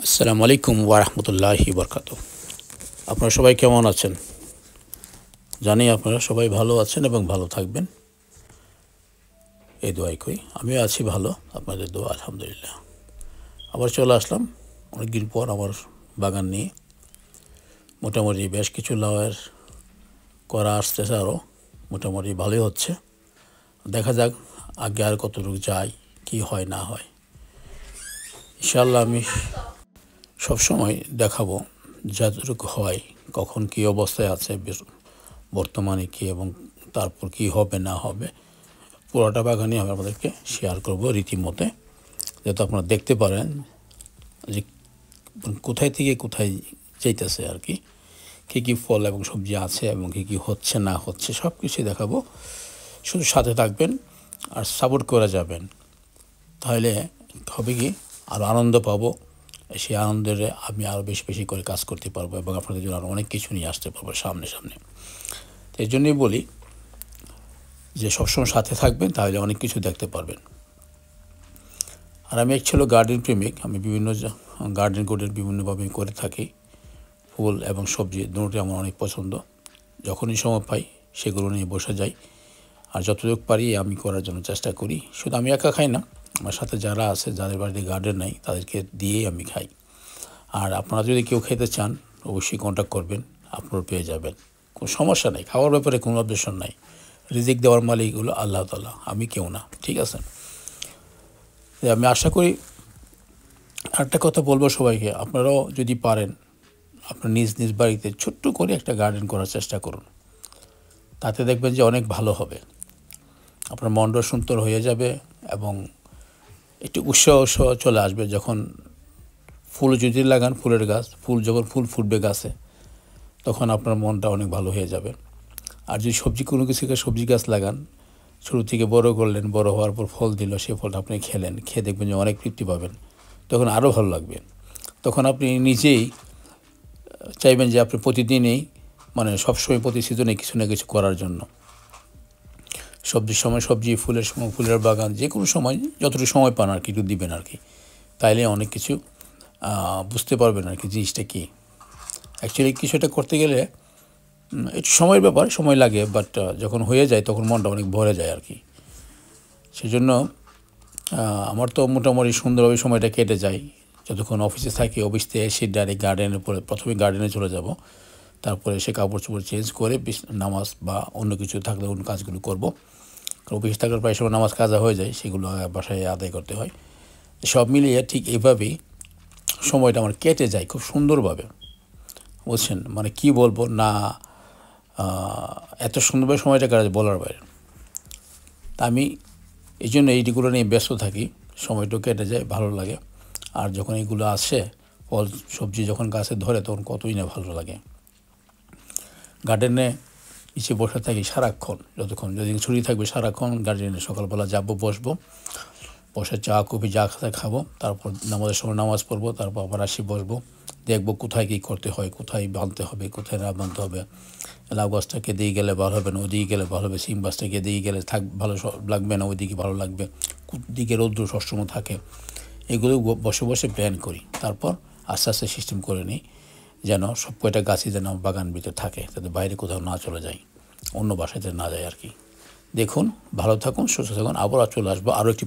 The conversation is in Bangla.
আসসালামু আলাইকুম ওয়া রাহমাতুল্লাহি ওয়া বারাকাতুহু। আপনারা সবাই কেমন আছেন? জানি আপনারা সবাই ভালো আছেন এবং ভালো থাকবেন, এই দোয়াই করি। আমিও আছি ভালো, আপনাদের দোয়া আলহামদুলিল্লাহ। আবার চলে আসলাম অনেকদিন পর আমার বাগান নিয়ে। মোটামুটি বেশ কিছু লাউয়ের করা আসতেছে, আরও মোটামুটি ভালোই হচ্ছে। দেখা যাক আগে আর কতটুকু যায়, কি হয় না হয়। ইনশাআল্লাহ আমি সবসময় দেখাবো যতটুকু হয়, কখন কী অবস্থায় আছে, বর্তমানে কী এবং তারপর কী হবে না হবে, পুরোটা বাগানই আমি আপনাদেরকে শেয়ার করবো রীতিমতে, যাতে আপনারা দেখতে পারেন যে কোথায় থেকে কোথায় যাইতেছে আর কি, কী কী ফল এবং সবজি আছে এবং কী কী হচ্ছে না হচ্ছে সব কিছুই দেখাবো। শুধু সাথে থাকবেন আর সাপোর্ট করে যাবেন, তাহলে হবে কি আরও আনন্দ পাবো। সেই আনন্দের আমি আরও বেশি বেশি করে কাজ করতে পারবো এবং আপনাদের জন্য আরও অনেক কিছু নিয়ে আসতে পারবো সামনে। তো এই জন্যই বলি যে সবসময় সাথে থাকবেন, তাহলে অনেক কিছু দেখতে পারবেন। আর আমি অ্যাকচুয়ালি গার্ডেন প্রেমিক, আমি বিভিন্ন গার্ডেন বিভিন্নভাবে করে থাকি। ফুল এবং সবজি দুটোই আমার অনেক পছন্দ। যখনই সময় পাই সেগুলো নিয়ে বসে যাই, আর যতটুকু পারি আমি করার জন্য চেষ্টা করি। শুধু আমি একা খাই না, আমার সাথে যারা আছে, যাদের বাড়িতে গার্ডেন নেই, তাদেরকে দিয়েই আমি খাই। আর আপনারা যদি কেউ খেতে চান অবশ্যই কন্ট্যাক্ট করবেন, আপনারা পেয়ে যাবেন, কোনো সমস্যা নেই। খাওয়ার ব্যাপারে কোনো অবজেকশন নাই। রিজিক দেওয়ার মালিক হলো আল্লাহ তাআলা, আমি কেউ না, ঠিক আছে? আমি আশা করি আরেকটা কথা বলবো সবাইকে, আপনারাও যদি পারেন আপনার নিজ নিজ বাড়িতে ছোট্ট করে একটা গার্ডেন করার চেষ্টা করুন। তাতে দেখবেন যে অনেক ভালো হবে, আপনার মনটা সুন্দর হয়ে যাবে এবং একটু উৎসাহ চলে আসবে। যখন ফুল যদি লাগান, ফুলের গাছ, যখন ফুল ফুটবে গাছে, তখন আপনার মনটা অনেক ভালো হয়ে যাবে। আর যদি কোনো কিছু সবজি গাছ লাগান, শুরু থেকে বড় করলেন, বড় হওয়ার পর ফল দিল, সেই ফলটা আপনি খেলেন, খেয়ে দেখবেন যে অনেক তৃপ্তি পাবেন, তখন আরও ভালো লাগবে। তখন আপনি নিজেই চাইবেন যে আপনি প্রতিদিনই, মানে সবসময় প্রতি সিজনে কিছু না কিছু করার জন্য। সবজির সময় সবজি, ফুলের সময় ফুলের বাগান, যে কোনো সময় যতটুকু সময় পান আর কি একটু দিবেন আর কি, তাইলে অনেক কিছু বুঝতে পারবেন আর কি জিনিসটা কী। অ্যাকচুয়ালি কিছুটা করতে গেলে একটু সময়ের ব্যাপার, সময় লাগে, বাট যখন হয়ে যায় তখন মনটা অনেক ভরে যায় আর কি। সেজন্য আমার তো মোটামুটি সুন্দরভাবে সময়টা কেটে যায়। যতক্ষণ অফিসে থাকি, অফিস থেকে এসে ডাইরেক্ট গার্ডেনের পরে প্রথমে গার্ডেনে চলে যাব, তারপরে সে কাপড় চোপড় চেঞ্জ করে নামাজ বা অন্য কিছু থাকলে অন্য কাজগুলো করব। অফিস থাকার প্রায় সময় নামাজ কাজা হয়ে যায়, সেগুলো বাসায় আদায় করতে হয়। সব মিলিয়ে ঠিক এভাবেই সময়টা আমার কেটে যায় খুব সুন্দরভাবে, বুঝছেন? মানে কি বলবো না, এত সুন্দরভাবে সময়টা কাটে বলার বাইরে। তা আমি এই জন্য এইগুলো নিয়ে ব্যস্ত থাকি, সময়টাও কেটে যায়, ভালো লাগে। আর যখন এইগুলো আসে, ফল সবজি যখন গাছে ধরে, তখন কতই না ভালো লাগে। গার্ডেনে নিচে বসে থাকি সারাক্ষণ, যতক্ষণ যেদিন ছুটি থাকবে সারাক্ষণ গার্ডেনে সকালবেলা যাবো, বসে চা কফি যা খাবো, তারপর নামাজের সময় নামাজ পড়বো, তারপর আবার আসি বসবো, দেখবো কোথায় কী করতে হয়, কোথায় বাঁধতে হবে, কোথায় না বাঁধতে হবে। লাউ গাছটাকে দিয়ে গেলে ভালো হবে না, ওদিকে গেলে ভালো হবে। সিম গাছটাকে দিয়ে গেলে ভালো লাগবে না, ওইদিকে ভালো লাগবে। দিকে রৌদ্র সবসময় থাকে, এগুলো বসে বসে প্ল্যান করি। তারপর আস্তে আস্তে সিস্টেম করে নিই যেন সব কয়টা গাছই যেন বাগান ভিতরে থাকে, যাতে বাইরে কোথাও না চলে যায়, অন্য বাসাতে না যায় আর কি। দেখুন, ভালো থাকুন, সুস্থ থাকুন। আবার চলে আসবো আরও একটি